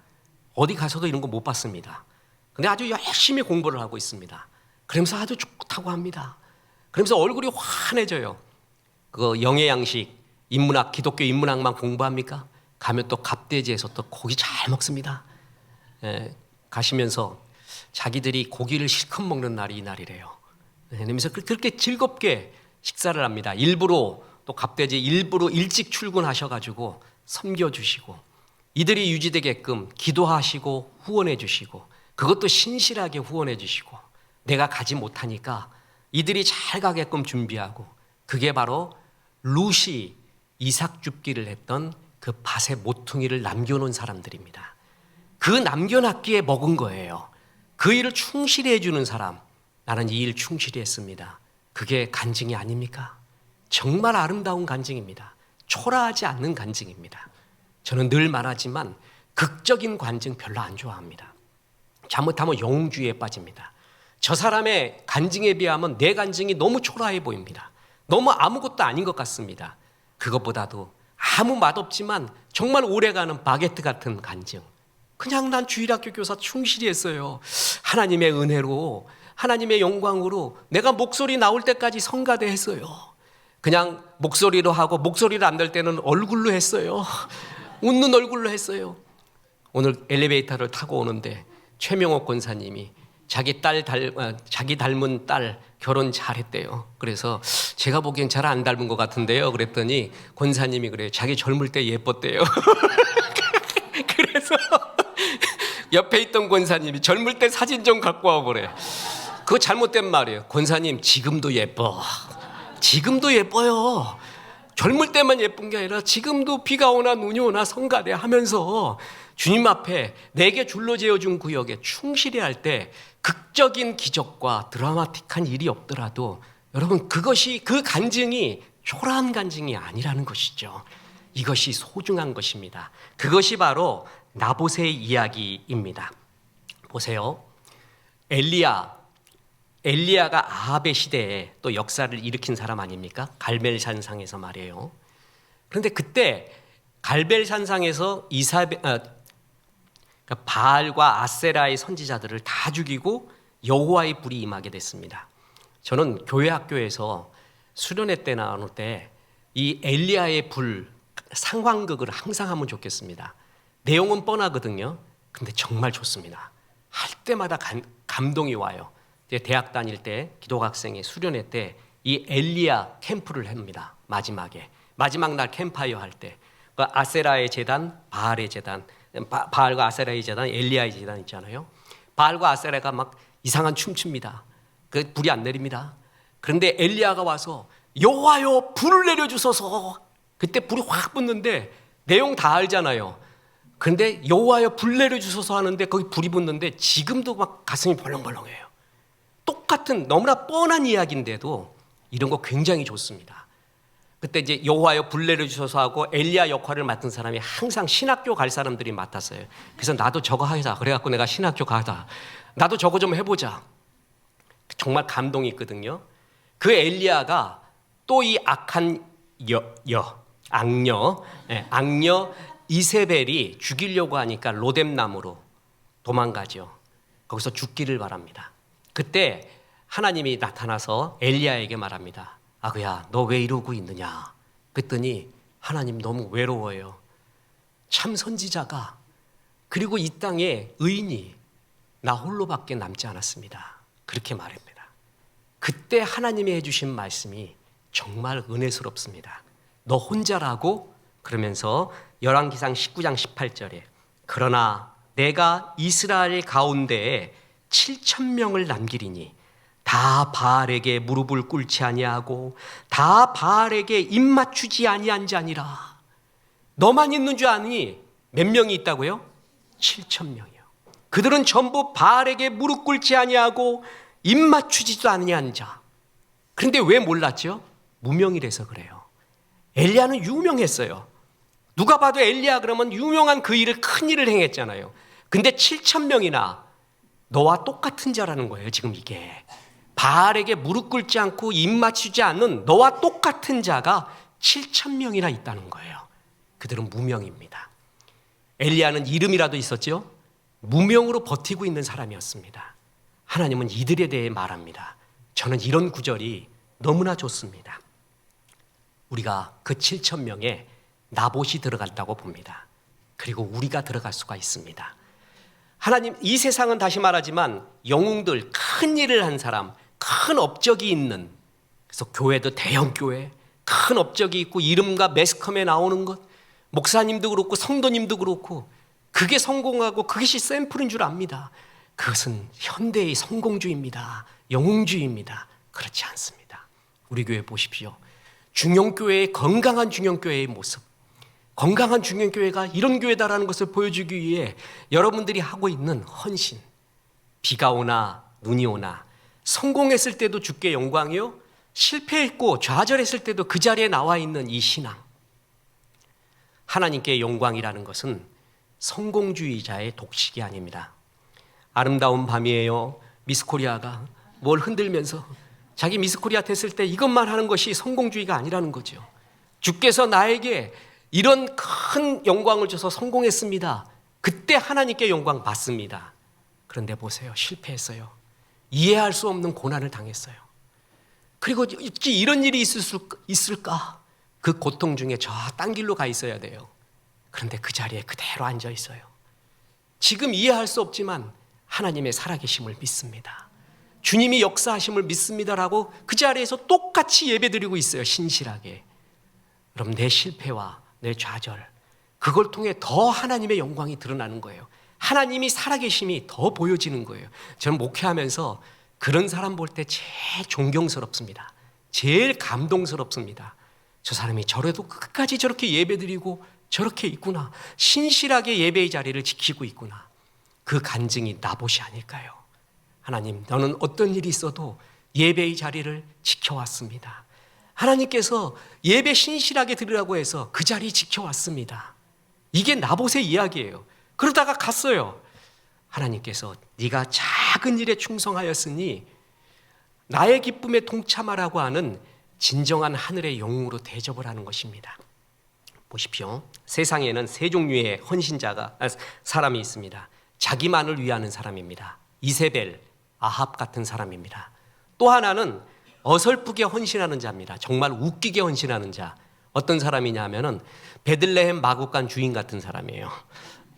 어디 가서도 이런 거 못 봤습니다. 근데 아주 열심히 공부를 하고 있습니다. 그러면서 아주 좋다고 합니다. 그러면서 얼굴이 환해져요. 그 영예양식, 인문학, 기독교 인문학만 공부합니까? 가면 또 갑돼지에서 또 고기 잘 먹습니다. 가시면서 자기들이 고기를 실컷 먹는 날이 이날이래요. 그러면서 그렇게 즐겁게 식사를 합니다. 일부러 또 갑돼지 일부러 일찍 출근하셔가지고 섬겨주시고 이들이 유지되게끔 기도하시고 후원해 주시고 그것도 신실하게 후원해 주시고 내가 가지 못하니까 이들이 잘 가게끔 준비하고 그게 바로 루시 이삭 줍기를 했던 그 밭의 모퉁이를 남겨놓은 사람들입니다. 그 남겨놨기에 먹은 거예요. 그 일을 충실히 해주는 사람 나는 이 일 충실히 했습니다. 그게 간증이 아닙니까? 정말 아름다운 간증입니다. 초라하지 않는 간증입니다. 저는 늘 말하지만 극적인 간증 별로 안 좋아합니다. 잘못하면 영웅주의에 빠집니다. 저 사람의 간증에 비하면 내 간증이 너무 초라해 보입니다. 너무 아무것도 아닌 것 같습니다. 그것보다도 아무 맛없지만 정말 오래가는 바게트 같은 간증. 그냥 난 주일학교 교사 충실히 했어요. 하나님의 은혜로 하나님의 영광으로 내가 목소리 나올 때까지 성가대 했어요. 그냥 목소리로 하고 목소리를 안 될 때는 얼굴로 했어요. 웃는 얼굴로 했어요. 오늘 엘리베이터를 타고 오는데 최명옥 권사님이 자기 닮은 딸 결혼 잘했대요. 그래서 제가 보기엔 잘 안 닮은 것 같은데요. 그랬더니 권사님이 그래요. 자기 젊을 때 예뻤대요. 그래서 옆에 있던 권사님이 젊을 때 사진 좀 갖고 와보래. 그거 잘못된 말이에요. 권사님 지금도 예뻐. 지금도 예뻐요. 젊을 때만 예쁜 게 아니라 지금도 비가 오나 눈이 오나 성가대 하면서 주님 앞에 내게 줄로 재어준 구역에 충실히 할 때 극적인 기적과 드라마틱한 일이 없더라도 여러분 그것이 그 간증이 초라한 간증이 아니라는 것이죠. 이것이 소중한 것입니다. 그것이 바로 나봇의 이야기입니다. 보세요. 엘리야가 아합의 시대에 또 역사를 일으킨 사람 아닙니까? 갈멜산상에서 말이에요. 그런데 그때 갈멜산상에서 바알과 아세라의 선지자들을 다 죽이고 여호와의 불이 임하게 됐습니다. 저는 교회 학교에서 수련회 때 나올 때 이 엘리야의 불 상황극을 항상 하면 좋겠습니다. 내용은 뻔하거든요. 근데 정말 좋습니다. 할 때마다 감동이 와요. 대학 다닐 때 기독학생의 수련회 때 이 엘리야 캠프를 합니다. 마지막 날 캠파이어 할 때 아세라의 제단, 바알의 제단, 바알과 아세라의 제단, 엘리야의 제단 있잖아요. 바알과 아세라가 막 이상한 춤춥니다. 그 불이 안 내립니다. 그런데 엘리야가 와서 여호와여 불을 내려주소서. 그때 불이 확 붙는데 내용 다 알잖아요. 그런데 여호와여 불 내려주소서 하는데 거기 불이 붙는데 지금도 막 가슴이 벌렁벌렁해요. 똑같은 너무나 뻔한 이야기인데도 이런 거 굉장히 좋습니다. 그때 이제 여호와여 불 내려주소서 하고 엘리야 역할을 맡은 사람이 항상 신학교 갈 사람들이 맡았어요. 그래서 나도 저거 하자. 그래갖고 내가 신학교 가다. 나도 저거 좀 해보자. 정말 감동이 있거든요. 그 엘리야가 또 이 악한 악녀 이세벨이 죽이려고 하니까 로뎀나무로 도망가죠. 거기서 죽기를 바랍니다. 그때 하나님이 나타나서 엘리야에게 말합니다. 아그야, 너 왜 이러고 있느냐? 그랬더니 하나님 너무 외로워요. 참 선지자가 그리고 이 땅에 의인이 나 홀로밖에 남지 않았습니다. 그렇게 말합니다. 그때 하나님이 해주신 말씀이 정말 은혜스럽습니다. 너 혼자라고? 그러면서 열왕기상 19장 18절에 그러나 내가 이스라엘 가운데에 7,000명을 남기리니 다 바알에게 무릎을 꿇지 아니하고 다 바알에게 입 맞추지 아니한 자니라. 너만 있는 줄 아니 몇 명이 있다고요? 7,000명이요. 그들은 전부 바알에게 무릎 꿇지 아니하고 입 맞추지도 아니한 자. 그런데 왜 몰랐죠? 무명이라서 그래요. 엘리야는 유명했어요. 누가 봐도 엘리야 그러면 유명한 그 일을 큰 일을 행했잖아요. 근데 7,000명이나 너와 똑같은 자라는 거예요. 지금 이게 바알에게 무릎 꿇지 않고 입 맞추지 않는 너와 똑같은 자가 7,000명이나 있다는 거예요. 그들은 무명입니다. 엘리야는 이름이라도 있었죠. 무명으로 버티고 있는 사람이었습니다. 하나님은 이들에 대해 말합니다. 저는 이런 구절이 너무나 좋습니다. 우리가 그 7,000명에 나봇이 들어간다고 봅니다. 그리고 우리가 들어갈 수가 있습니다. 하나님, 이 세상은 다시 말하지만 영웅들, 큰 일을 한 사람, 큰 업적이 있는, 그래서 교회도 대형 교회, 큰 업적이 있고 이름과 매스컴에 나오는 것, 목사님도 그렇고 성도님도 그렇고 그게 성공하고 그것이 샘플인 줄 압니다. 그것은 현대의 성공주의입니다. 영웅주의입니다. 그렇지 않습니다. 우리 교회 보십시오. 중형교회의 건강한 중형교회의 모습, 건강한 중형교회가 이런 교회다라는 것을 보여주기 위해 여러분들이 하고 있는 헌신, 비가 오나 눈이 오나 성공했을 때도 주께 영광이요, 실패했고 좌절했을 때도 그 자리에 나와 있는 이 신앙, 하나님께 영광이라는 것은 성공주의자의 독식이 아닙니다. 아름다운 밤이에요. 미스코리아가 뭘 흔들면서 자기 미스코리아 됐을 때 이것만 하는 것이 성공주의가 아니라는 거죠. 주께서 나에게 이런 큰 영광을 줘서 성공했습니다. 그때 하나님께 영광 받습니다. 그런데 보세요. 실패했어요. 이해할 수 없는 고난을 당했어요. 그리고 이런 일이 있을까? 그 고통 중에 저 딴 길로 가 있어야 돼요. 그런데 그 자리에 그대로 앉아 있어요. 지금 이해할 수 없지만 하나님의 살아계심을 믿습니다. 주님이 역사하심을 믿습니다라고 그 자리에서 똑같이 예배드리고 있어요. 신실하게. 그럼 내 실패와 내 좌절, 그걸 통해 더 하나님의 영광이 드러나는 거예요. 하나님이 살아계심이 더 보여지는 거예요. 저는 목회하면서 그런 사람 볼 때 제일 존경스럽습니다. 제일 감동스럽습니다. 저 사람이 저래도 끝까지 저렇게 예배드리고 저렇게 있구나. 신실하게 예배의 자리를 지키고 있구나. 그 간증이 나봇이 아닐까요? 하나님, 너는 어떤 일이 있어도 예배의 자리를 지켜왔습니다. 하나님께서 예배 신실하게 드리라고 해서 그 자리 지켜왔습니다. 이게 나봇의 이야기예요. 그러다가 갔어요. 하나님께서 네가 작은 일에 충성하였으니 나의 기쁨에 동참하라고 하는 진정한 하늘의 영웅으로 대접을 하는 것입니다. 보십시오. 세상에는 세 종류의 사람이 있습니다. 자기만을 위하는 사람입니다. 이세벨, 아합 같은 사람입니다. 또 하나는 어설프게 헌신하는 자입니다. 정말 웃기게 헌신하는 자. 어떤 사람이냐 하면은 베들레헴 마구간 주인 같은 사람이에요.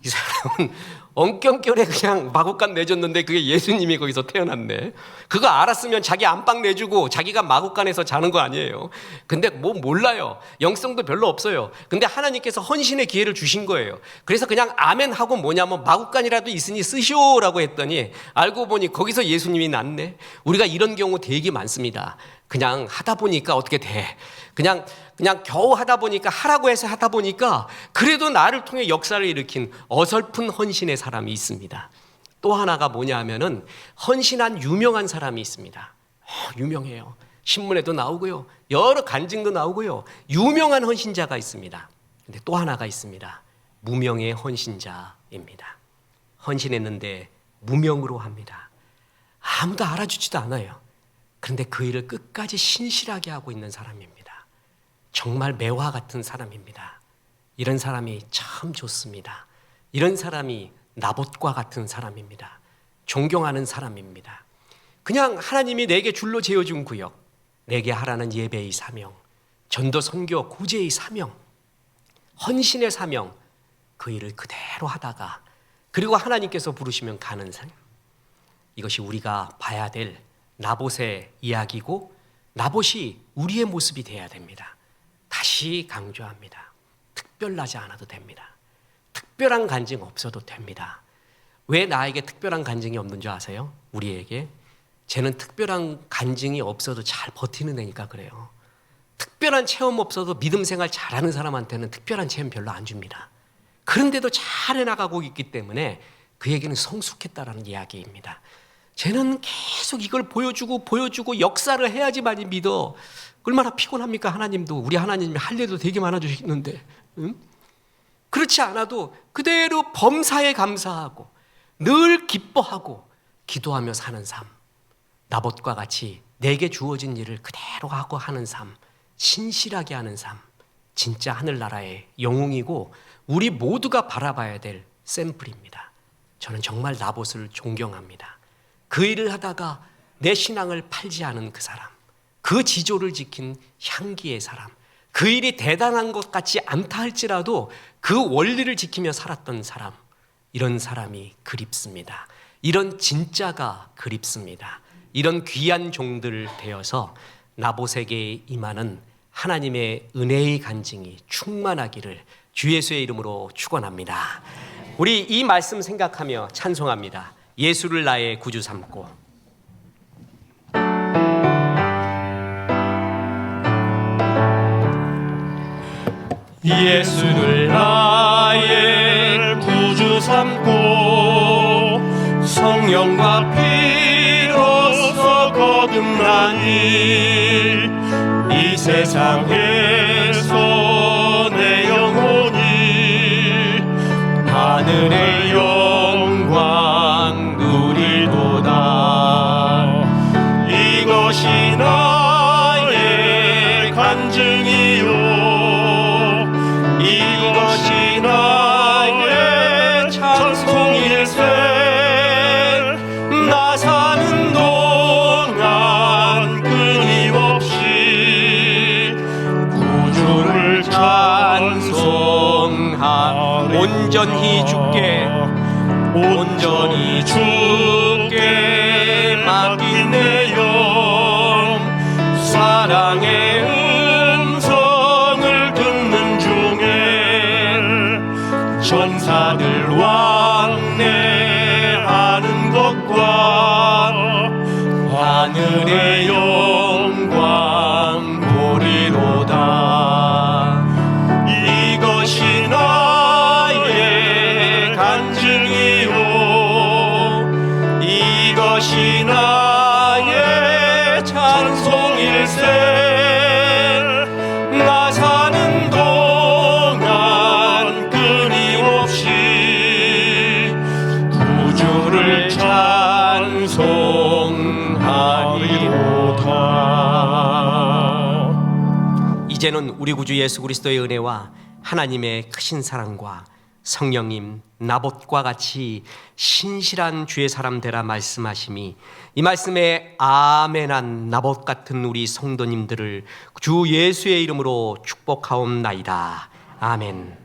이 사람은 엉경결에 그냥 마구간 내줬는데 그게 예수님이 거기서 태어났네. 그거 알았으면 자기 안방 내주고 자기가 마구간에서 자는 거 아니에요. 근데 뭐 몰라요. 영성도 별로 없어요. 근데 하나님께서 헌신의 기회를 주신 거예요. 그래서 그냥 아멘 하고 뭐냐면 마구간이라도 있으니 쓰시오라고 했더니 알고 보니 거기서 예수님이 났네. 우리가 이런 경우 되게 많습니다. 그냥 하다 보니까 어떻게 돼. 그냥 겨우 하다 보니까 하라고 해서 하다 보니까 그래도 나를 통해 역사를 일으킨 어설픈 헌신의 사람이 있습니다. 또 하나가 뭐냐 하면은 헌신한 유명한 사람이 있습니다. 유명해요. 신문에도 나오고요. 여러 간증도 나오고요. 유명한 헌신자가 있습니다. 근데 또 하나가 있습니다. 무명의 헌신자입니다. 헌신했는데 무명으로 합니다. 아무도 알아주지도 않아요. 그런데 그 일을 끝까지 신실하게 하고 있는 사람입니다. 정말 매화 같은 사람입니다. 이런 사람이 참 좋습니다. 이런 사람이 나봇과 같은 사람입니다. 존경하는 사람입니다. 그냥 하나님이 내게 줄로 재어준 구역, 내게 하라는 예배의 사명, 전도 선교 구제의 사명, 헌신의 사명, 그 일을 그대로 하다가 그리고 하나님께서 부르시면 가는 삶. 이것이 우리가 봐야 될 나봇의 이야기고 나봇이 우리의 모습이 되어야 됩니다. 다시 강조합니다. 특별하지 않아도 됩니다. 특별한 간증 없어도 됩니다. 왜 나에게 특별한 간증이 없는 줄 아세요? 우리에게. 쟤는 특별한 간증이 없어도 잘 버티는 애니까 그래요. 특별한 체험 없어도 믿음 생활 잘하는 사람한테는 특별한 체험 별로 안 줍니다. 그런데도 잘 해나가고 있기 때문에 그에게는 성숙했다라는 이야기입니다. 쟤는 계속 이걸 보여주고 역사를 해야지만이 믿어. 얼마나 피곤합니까? 하나님도. 우리 하나님이 할 일도 되게 많아주시는데 응? 그렇지 않아도 그대로 범사에 감사하고 늘 기뻐하고 기도하며 사는 삶. 나봇과 같이 내게 주어진 일을 그대로 하고 하는 삶. 신실하게 하는 삶. 진짜 하늘나라의 영웅이고 우리 모두가 바라봐야 될 샘플입니다. 저는 정말 나봇을 존경합니다. 그 일을 하다가 내 신앙을 팔지 않은 그 사람, 그 지조를 지킨 향기의 사람, 그 일이 대단한 것 같지 않다 할지라도 그 원리를 지키며 살았던 사람, 이런 사람이 그립습니다. 이런 진짜가 그립습니다. 이런 귀한 종들 되어서 나봇에게 임하는 하나님의 은혜의 간증이 충만하기를 주 예수의 이름으로 축원합니다. 우리 이 말씀 생각하며 찬송합니다. 예수를 나의 구주 삼고. 예수를 나의 구주 삼고 성령과 피로써 거듭나니 이 세상에서 내 영혼이 하늘의 영광 누리도다. 이것이 나의 간증이요 이것이 나의 찬송일세. 나 사는 동안 끊임없이 구주를 찬송하리. 온전히 주께 온전히 주께 맡긴 내 영 사랑의 음성을 듣는 중에 전사들 왕래하는 것과 하늘의 영광 보리로다. 이것이 나의 간증이요 이것이 나의 찬송일세. 나 사는 동안 끊임없이 구주를 찬송하리로다. 이제는 우리 구주 예수 그리스도의 은혜와 하나님의 크신 사랑과 성령님 나봇과 같이 신실한 주의 사람 되라 말씀하심이 이 말씀에 아멘한 나봇 같은 우리 성도님들을 주 예수의 이름으로 축복하옵나이다. 아멘.